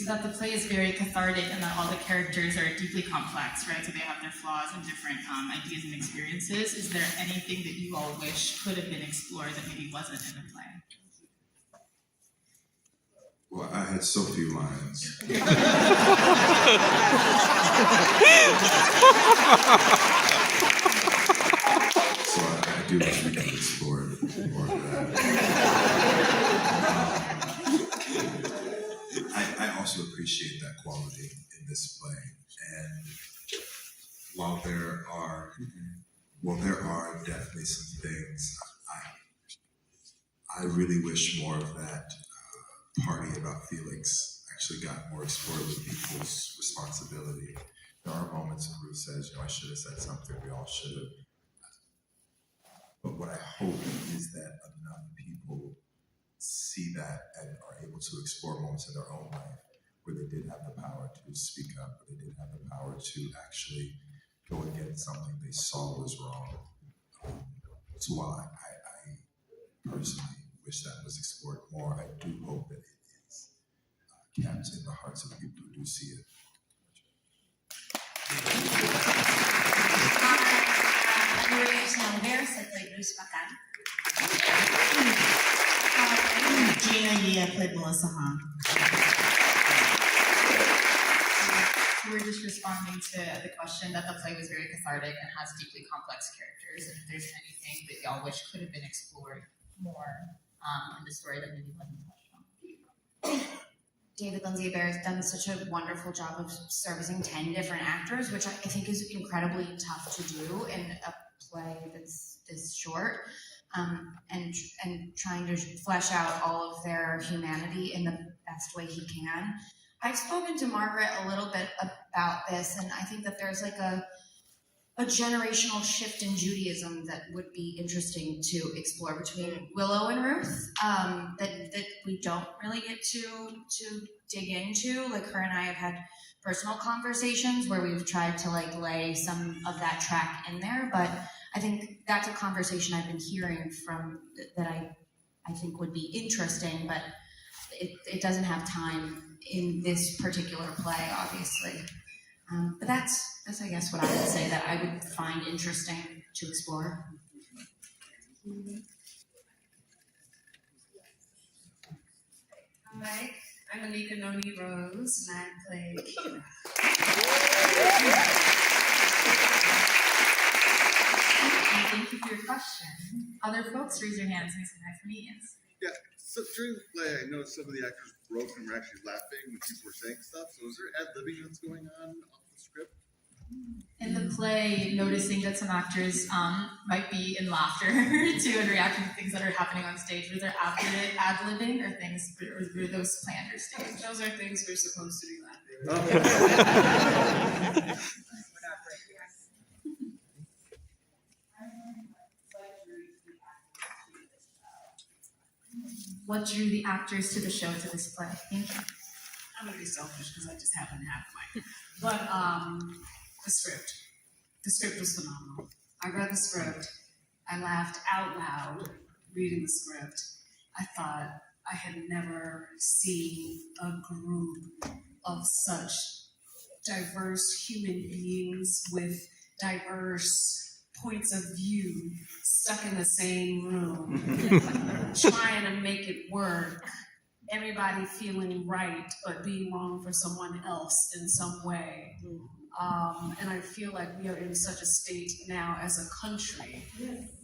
that the play is very cathartic and that all the characters are deeply complex, right? So they have their flaws and different ideas and experiences. Is there anything that you all wish could have been explored that maybe wasn't in the play? Well, I had so few lines. So I do wish we could explore more of that. I also appreciate that quality in this play. And while there are definitely some things, I really wish more of that party about Felix actually got more explored with people's responsibility. There are moments when Ruth says, I should have said something, we all should have. But what I hope is that enough people see that and are able to explore moments in their own life where they did have the power to speak up, where they did have the power to actually go against something they saw was wrong. So while I personally wish that was explored more, I do hope that it is kept in the hearts of people who do see it. Gina Yee, I played Melissa Hahn. We're just responding to the question that the play was very cathartic and has deeply complex characters, and if there's anything that y'all wish could have been explored more in the story that maybe wasn't touched on. David Lindsay-Bear has done such a wonderful job of servicing 10 different actors, which I think is incredibly tough to do in a play that's this short, and trying to flesh out all of their humanity in the best way he can. I've spoken to Margaret a little bit about this, and I think that there's like a generational shift in Judaism that would be interesting to explore between Willow and Ruth, that we don't really get to dig into. Like, her and I have had personal conversations where we've tried to like lay some of that track in there, but I think that's a conversation I've been hearing from that I think would be interesting, but it doesn't have time in this particular play, obviously. But that's I guess what I would say that I would find interesting to explore. Hi, I'm Anika Noni Rose, and I play Kira. Thank you for your question. Other folks, raise your hands and say hi for me. Yes. Yeah, so during the play, I noticed some of the actors broke and were actually laughing when people were saying stuff. So is there ad-libbing that's going on off the script? In the play, noticing that some actors might be in laughter too and reacting to things that are happening on stage. Was there ad-libbing or things, or were those planned or staged? Those are things we're supposed to be laughing. What drew the actors to the show, to this play? Thank you. I'm gonna be selfish because I just happen to have mine. But the script. The script was phenomenal. I read the script. I laughed out loud reading the script. I thought I had never seen a group of such diverse human beings with diverse points of view stuck in the same room, trying to make it work. Everybody feeling right, but being wrong for someone else in some way. And I feel like we are in such a state now as a country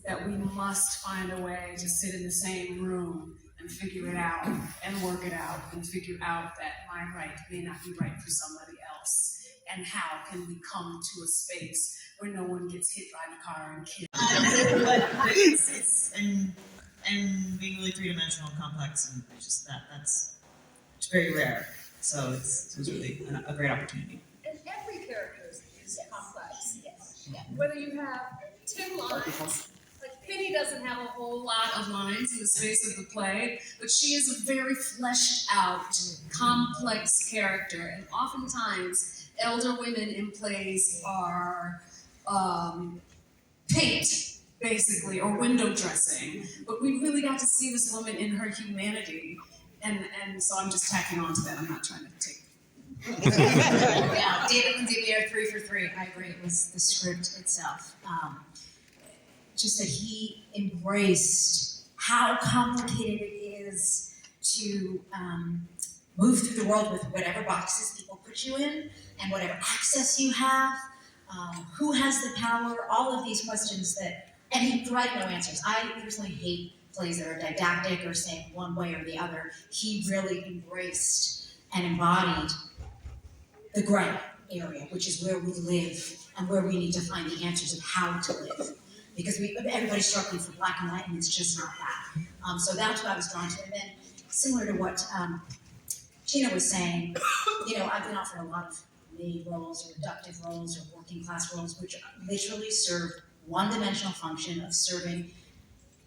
that we must find a way to sit in the same room and figure it out and work it out and figure out that my right may not be right for somebody else. And how can we come to a space where no one gets hit by the car and killed? And being really three-dimensional and complex, and just that's very rare. So it was really a great opportunity. And every character is complex. Yes. Yeah. Whether you have 10 lines, like Penny doesn't have a whole lot of lines in the space of the play, but she is a very fleshed out, complex character. And oftentimes, elder women in plays are paint, basically, or window dressing. But we really got to see this woman in her humanity. And so I'm just tacking on to that. I'm not trying to take Yeah, David Lindsay Beer, 3 for 3. I agree. It was the script itself. Just that he embraced how complicated it is to move through the world with whatever boxes people put you in and whatever access you have. Who has the power? All of these questions and he provided no answers. I personally hate plays that are didactic or saying one way or the other. He really embraced and embodied the gray area, which is where we live and where we need to find the answers of how to live. Because everybody's struggling for black and white, and it's just not that. So that's what I was drawn to. And then, similar to what Gina was saying, I've been offered a lot of maid roles or reductive roles or working class roles, which literally serve one-dimensional function of serving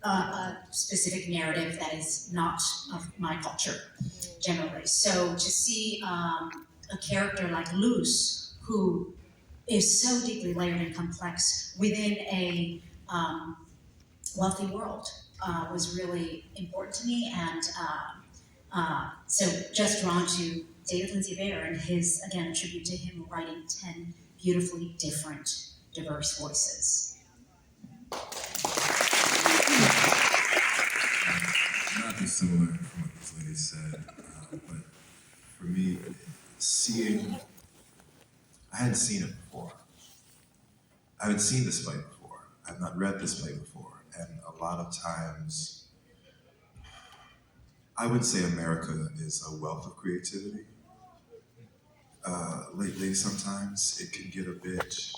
a specific narrative that is not of my culture, generally. So to see a character like Luz, who is so deeply layered and complex within a wealthy world, was really important to me. And so just drawn to David Lindsay Bear and his, again, a tribute to him writing 10 beautifully different, diverse voices. Not dissimilar from what this lady said, but for me, I hadn't seen it before. I haven't seen this play before. I've not read this play before. And a lot of times, I would say America is a wealth of creativity. Lately, sometimes it can get a bit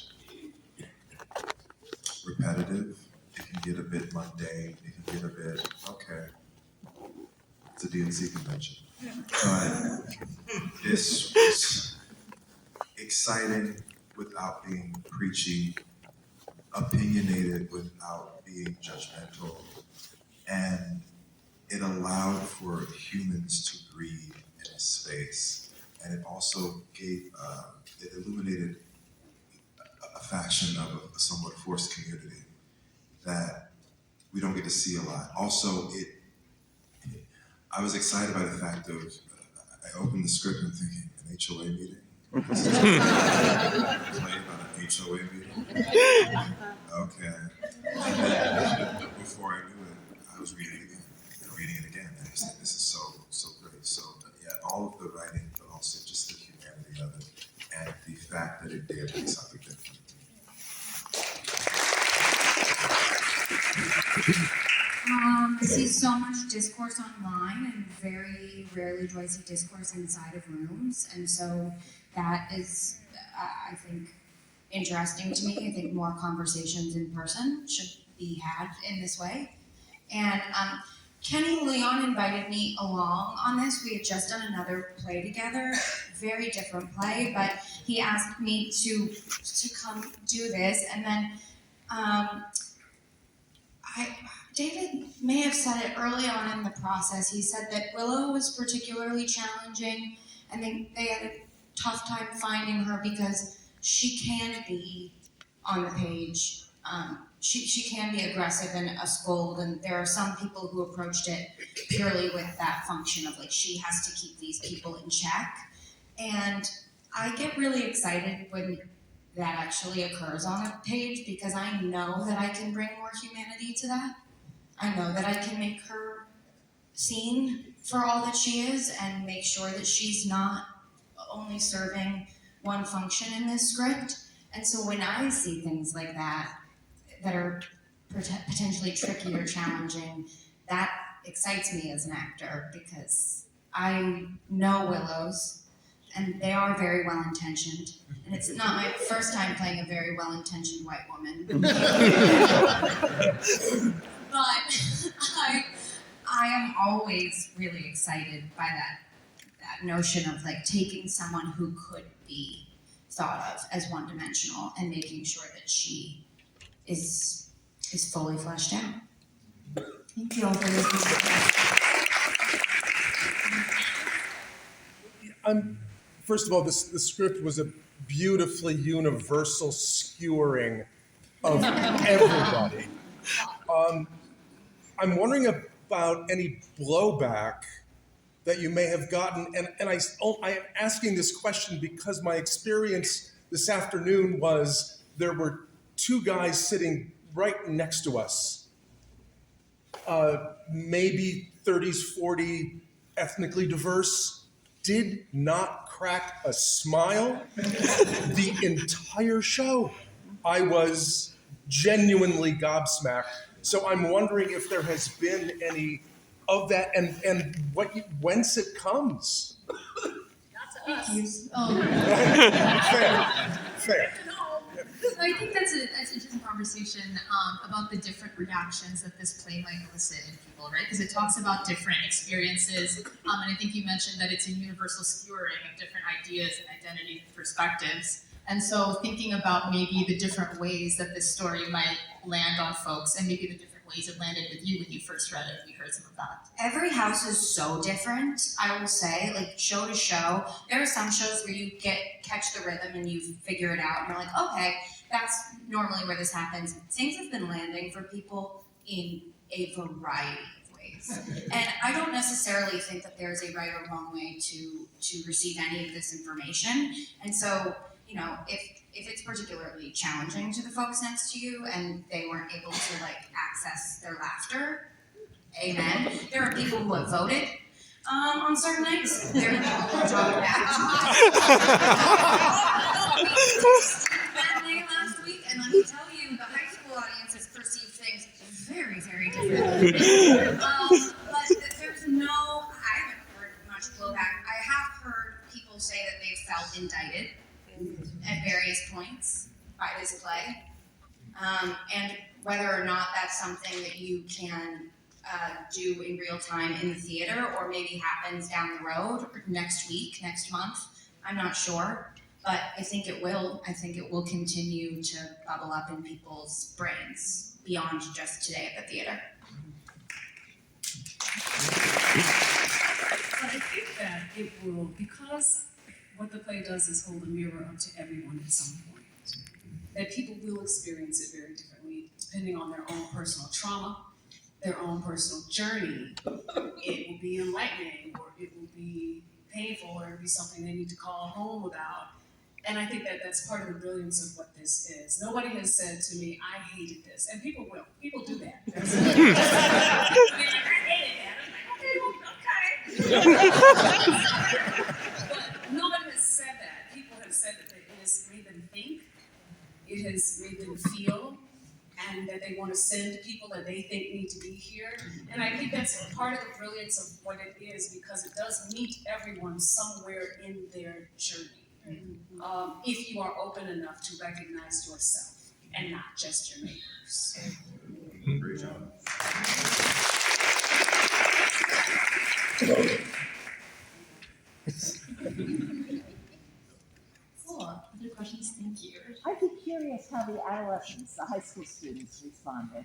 repetitive. It can get a bit mundane. It can get a bit, okay, it's a DNC convention. But this was exciting without being preachy, opinionated without being judgmental, and it allowed for humans to breathe in a space. And it also gave, it illuminated a faction of a somewhat forced community that we don't get to see a lot. Also, I was excited by the fact of, I opened the script and thinking, an HOA meeting? Play about an HOA meeting? Okay. And then, before I knew it, I was reading it again, and I was like, this is so great. So, yeah, all of the writing, but also just the humanity of it, and the fact that it did make something different. I see so much discourse online, and very rarely do I see discourse inside of rooms, and so that is, I think, interesting to me. I think more conversations in person should be had in this way. And Kenny Leon invited me along on this. We had just done another play together, very different play, but he asked me to come do this, and then David may have said it early on in the process. He said that Willow was particularly challenging, and they had a tough time finding her because she can be on the page. She can be aggressive and a scold, and there are some people who approached it purely with that function of like, she has to keep these people in check. And I get really excited when that actually occurs on a page, because I know that I can bring more humanity to that. I know that I can make her seen for all that she is and make sure that she's not only serving one function in this script. And so when I see things like that are potentially tricky or challenging, that excites me as an actor, because I know Willows and they are very well-intentioned. And it's not my first time playing a very well-intentioned white woman. But I am always really excited by that notion of like taking someone who could be thought of as one-dimensional and making sure that she is fully fleshed out. Thank you all for listening. First of all, the script was a beautifully universal skewering of everybody. I'm wondering about any blowback that you may have gotten, and I am asking this question because my experience this afternoon was there were two guys sitting right next to us, maybe 30s, 40, ethnically diverse, did not crack a smile the entire show. I was genuinely gobsmacked. So I'm wondering if there has been any of that and whence it comes. Not to us. Fair. So I think that's an interesting conversation about the different reactions that this play might elicit in people, right? Because it talks about different experiences, and I think you mentioned that it's a universal skewering of different ideas and identity perspectives. And so thinking about maybe the different ways that this story might land on folks, and maybe the different ways it landed with you when you first read it, we heard some of that. Every house is so different, I will say, like show to show. There are some shows where you catch the rhythm and you figure it out and you're like, okay, that's normally where this happens. Things have been landing for people in a variety of ways. And I don't necessarily think that there's a right or wrong way to receive any of this information. And so, you know, if it's particularly challenging to the folks next to you and they weren't able to like access their laughter, amen. There are people who have voted on certain nights. There are people who are talking back matinee last week, and let me tell you, the high school audiences perceive things very, very differently. But there's I haven't heard much blowback. I have heard people say that they've felt indicted at various points by this play, and whether or not that's something that you can do in real time in the theater or maybe happens down the road next week, next month, I'm not sure, but I think it will. I think it will continue to bubble up in people's brains beyond just today at the theater. But I think that it will, because what the play does is hold a mirror up to everyone at some point. That people will experience it very differently, depending on their own personal trauma, their own personal journey. It will be enlightening, or it will be painful, or it will be something they need to call home about. And I think that that's part of the brilliance of what this is. Nobody has said to me, I hated this. And people will. People do that. That's they're like, I hated that. I'm like, okay. But nobody has said that. People have said that it has made them think, it has made them feel, and that they want to send people that they think need to be here. And I think that's part of the brilliance of what it is, because it does meet everyone somewhere in their journey. If you are open enough to recognize yourself and not just your neighbors. Great job. Other questions? Thank you. I'd be curious how the adolescents, the high school students, responded.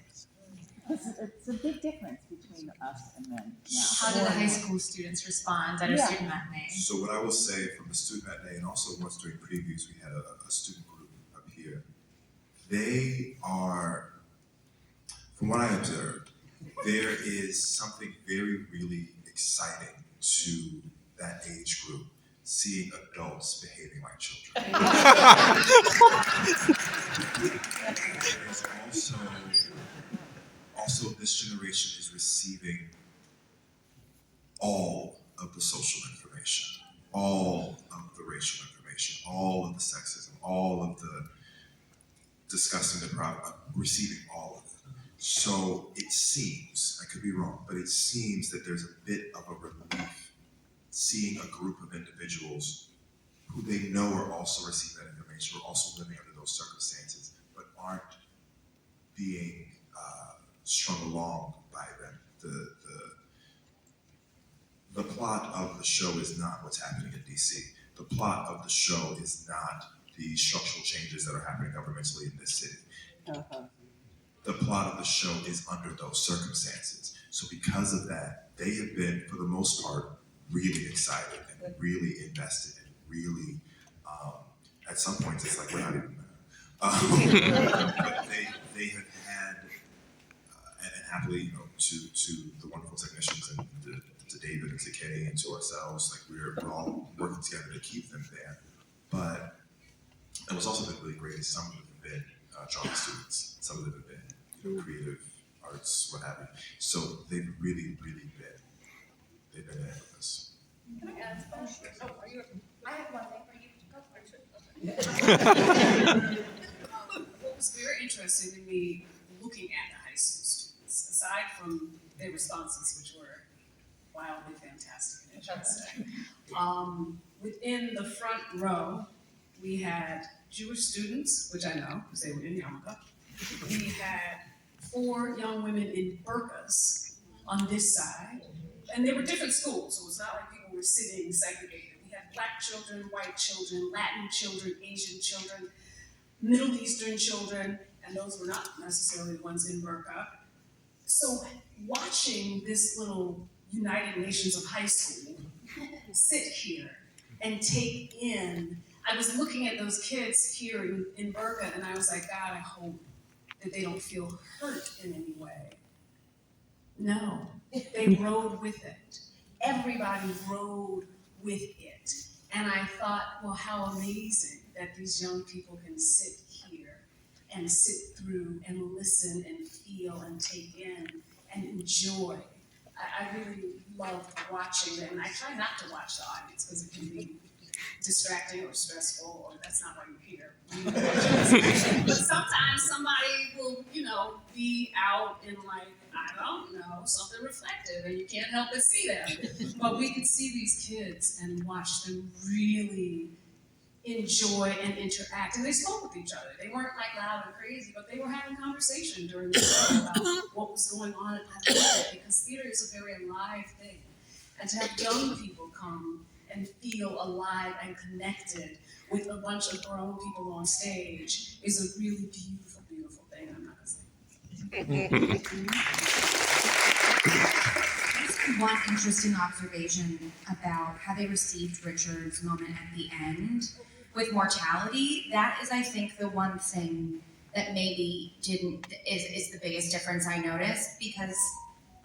Because it's a big difference between us and them now. How did the high school students respond at a Yeah. student matinee? So what I will say from the student matinee, and also once during previews, we had a student group up here. They are, from what I observed, there is something very, really exciting to that age group, seeing adults behaving like children. There's also this generation is receiving all of the social information, all of the racial information, all of the sexism, all of the discussing the problem, receiving all of it. So it seems, I could be wrong, but it seems that there's a bit of a relief seeing a group of individuals who they know are also receiving that information, are also living under those circumstances, but aren't being strung along by them. The plot of the show is not what's happening in DC. The plot of the show is not the structural changes that are happening governmentally in this city. The plot of the show is under those circumstances. So because of that, they have been, for the most part, really excited and really invested and really, at some points it's like, we're not even but they have had, and happily, you know, to the wonderful technicians and the to David and to Kenny and to ourselves. Like we're all working together to keep them there. But it was also been really great is some of them have been drama students, some of them have been creative arts, what have you. So they've really, really they've been there with us. Can I ask a question? Oh, are you? I have one thing for you. Go for it. What was very interesting to me looking at the high school students, aside from their responses, which were wildly fantastic and interesting, within the front row, we had Jewish students, which I know because they were in yarmulke. We had 4 young women in burqas on this side, and they were different schools, so it was not like people were sitting segregated. We had black children, white children, Latin children, Asian children, Middle Eastern children, and those were not necessarily the ones in burqa. So watching this little United Nations of high school sit here and take in, I was looking at those kids here in burqa, and I was like, God, I hope that they don't feel hurt in any way. No, they rode with it. Everybody rode with it. And I thought, well, how amazing that these young people can sit here and sit through and listen and feel and take in and enjoy. I really loved watching them. And I try not to watch the audience because it can be distracting or stressful, or that's not why you're here. But sometimes somebody will, be out in like, I don't know, something reflective, and you can't help but see them. But we could see these kids and watch them really enjoy and interact. And they spoke with each other. They weren't like loud and crazy, but they were having conversation during the show about what was going on. And I love it because theater is a very alive thing. And to have young people come and feel alive and connected with a bunch of grown people on stage is a really beautiful, beautiful thing. I'm not gonna say. One interesting observation about how they received Richard's moment at the end with mortality, that is, I think, the one thing that maybe is the biggest difference I noticed, because,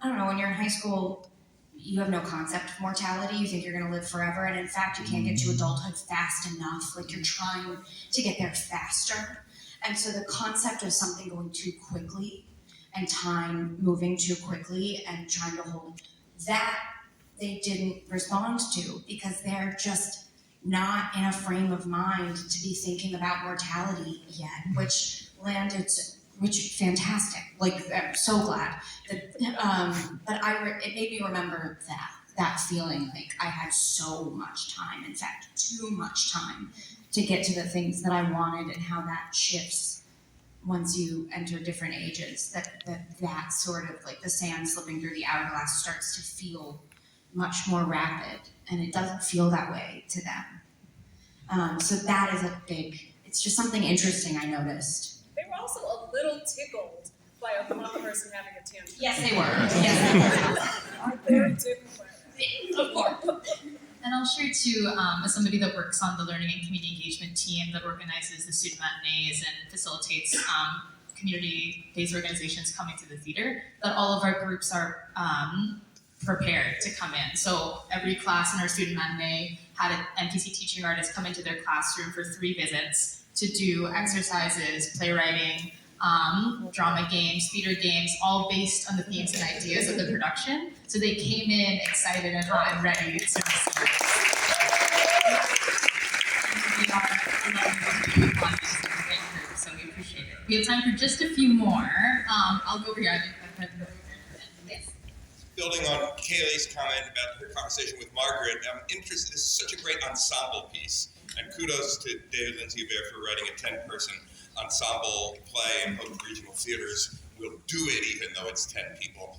I don't know, when you're in high school, you have no concept of mortality. You think you're going to live forever, and in fact, you can't get to adulthood fast enough. Like, you're trying to get there faster. And so the concept of something going too quickly and time moving too quickly and trying to hold that, they didn't respond to because they're just not in a frame of mind to be thinking about mortality yet, which fantastic. Like, I'm so glad that, but it made me remember that feeling like I had so much time, in fact, too much time to get to the things that I wanted, and how that shifts once you enter different ages, that sort of like the sand slipping through the hourglass starts to feel much more rapid, and it doesn't feel that way to them. So that is it's just something interesting I noticed. They were also a little tickled by a one person having a tantrum. Yes, they were. Yes, they were. Very tickled. Of course. And I'll share too, as somebody that works on the learning and community engagement team that organizes the student matinees and facilitates community-based organizations coming to the theater, that all of our groups are prepared to come in. So every class in our student matinee had an NPC teaching artist come into their classroom for 3 visits to do exercises, playwriting, drama games, theater games, all based on the themes and ideas of the production. So they came in excited and hot and ready to receive it. So we appreciate it. We have time for just a few more. I'll go over here. Yes. Building on Kaylee's comment about her conversation with Margaret, I'm interested. This is such a great ensemble piece, and kudos to David Lindsay-Bear for writing a 10-person ensemble play, and hope regional theaters will do it even though it's 10 people.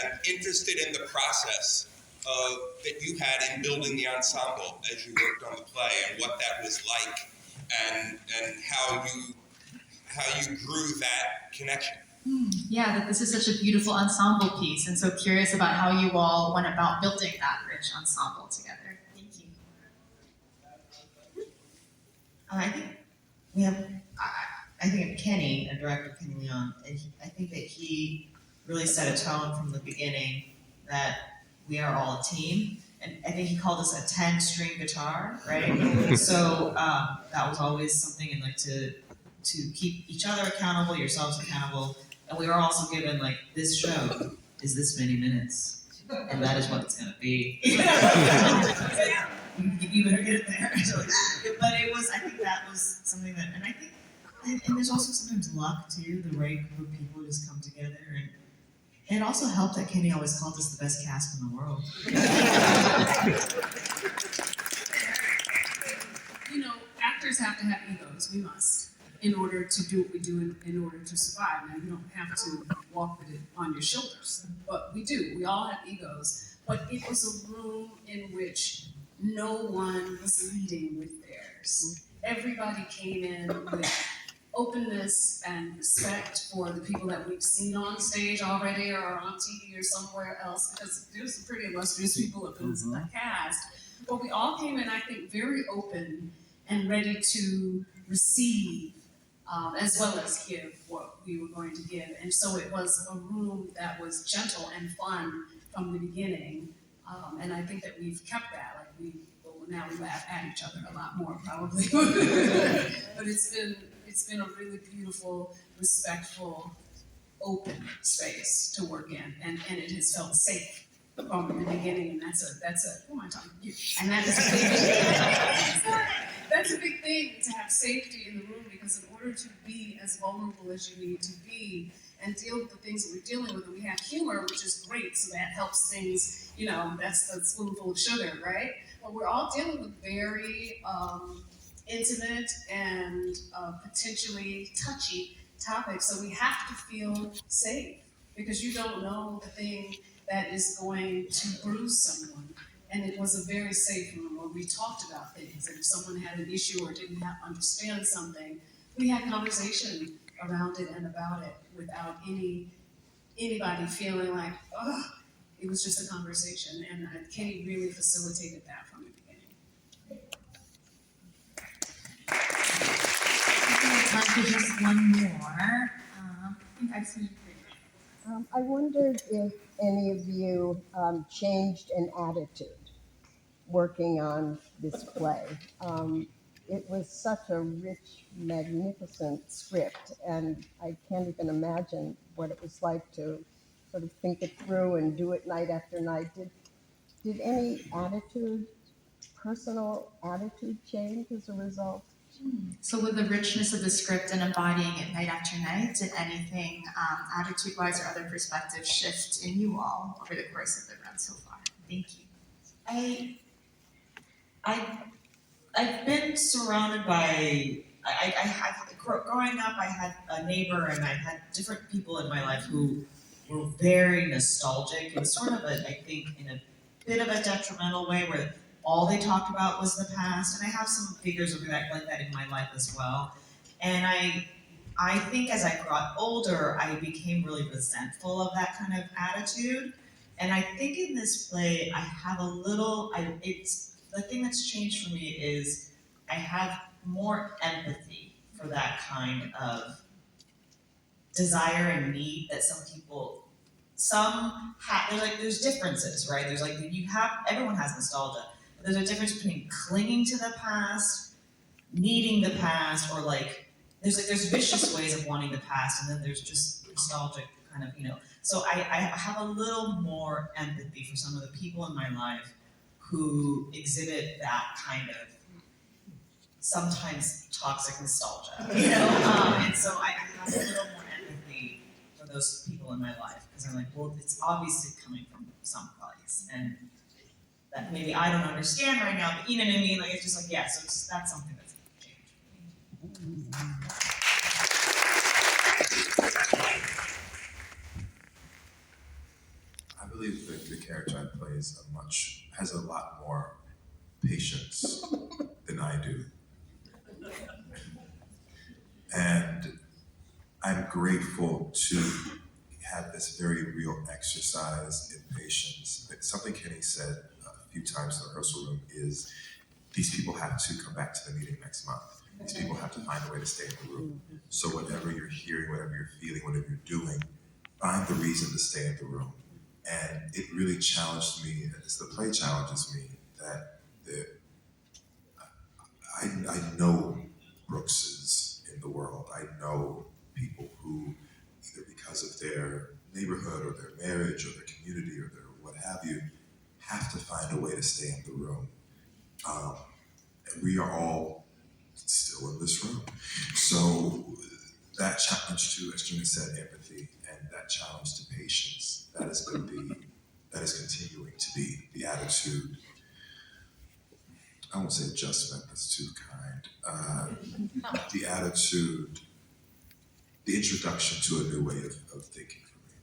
And interested in the process that you had in building the ensemble as you worked on the play, and what that was like, and how you grew that connection. Yeah, that this is such a beautiful ensemble piece, and so curious about how you all went about building that rich ensemble together. Thank you. I think we have, I think of Kenny, director Kenny Leon, and I think that he really set a tone from the beginning that we are all a team. And I think he called us a 10-string guitar, right? So that was always something, and like to keep each other accountable, yourselves accountable. And we were also given like, this show is this many minutes, and that is what it's gonna be. You better get it there. But it was, I think that was something that, and I think, and there's also sometimes luck too. The right group of people just come together, and it also helped that Kenny always called us the best cast in the world. You know, actors have to have egos. We must, in order to do what we do, in order to survive. Now, you don't have to walk with it on your shoulders, but we do. We all have egos. But it was a room in which no one was leading with theirs. Everybody came in with openness and respect for the people that we've seen on stage already or on TV or somewhere else, because there's some pretty illustrious people up in the cast. But we all came in, I think, very open and ready to receive as well as give what we were going to give. And so it was a room that was gentle and fun from the beginning. And I think that we've kept that. Like now we laugh at each other a lot more probably. But it's been a really beautiful, respectful, open space to work in, and it has felt safe from the beginning. And that's a who am I talking to? You. And that is a big thing. That's a big thing, to have safety in the room, because in order to be as vulnerable as you need to be and deal with the things that we're dealing with, and we have humor, which is great, so that helps things. You know, that's the spoonful of sugar, right? But we're all dealing with very intimate and potentially touchy topics, so we have to feel safe, because you don't know the thing that is going to bruise someone. And it was a very safe room where we talked about things, and if someone had an issue or didn't understand something, we had conversation around it and about it without anybody feeling like, oh, it was just a conversation. And Kenny really facilitated that from the beginning. Time for just one more. I think I've seen I wondered if any of you changed an attitude working on this play. It was such a rich, magnificent script, and I can't even imagine what it was like to sort of think it through and do it night after night. Did any personal attitude change as a result? So with the richness of the script and embodying it night after night, did anything attitude-wise or other perspectives shift in you all over the course of the run so far? Thank you. I've been surrounded by, growing up, I had a neighbor and I had different people in my life who were very nostalgic, and sort of I think in a bit of a detrimental way, where all they talked about was the past. And I have some figures like that in my life as well. And I think as I got older, I became really resentful of that kind of attitude. And I think in this play, I have the thing that's changed for me is I have more empathy for that kind of desire and need that some people, there's differences, right? There's like, everyone has nostalgia. But there's a difference between clinging to the past, needing the past, or like, there's vicious ways of wanting the past, and then there's just nostalgic kind of, So I have a little more empathy for some of the people in my life who exhibit that kind of sometimes toxic nostalgia, and so I have a little more empathy for those people in my life, because I'm like, well, it's obviously coming from someplace, and that maybe I don't understand right now, but you know what I mean? Like, it's just like, yeah, so that's something that's changed for me. I believe that the character I play has a lot more patience than I do. And I'm grateful to have this very real exercise in patience. Something Kenny said a few times in the rehearsal room is, these people have to come back to the meeting next month. These people have to find a way to stay in the room. So whatever you're hearing, whatever you're feeling, whatever you're doing, find the reason to stay in the room. And it really challenged me, and as the play challenges me, that I know Brookses in the world. I know people who, either because of their neighborhood or their marriage or their community or their what have you, have to find a way to stay in the room. And we are all still in this room. So that challenge to, as Gina said, empathy, and that challenge to patience, that is continuing to be the attitude. I won't say adjustment, that's too kind. The attitude, the introduction to a new way of thinking for me.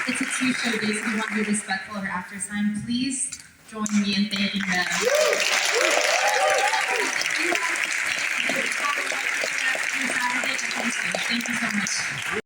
It's a two-show day, so we want to be respectful of our after time. Please join me in thanking them. Thank you so much.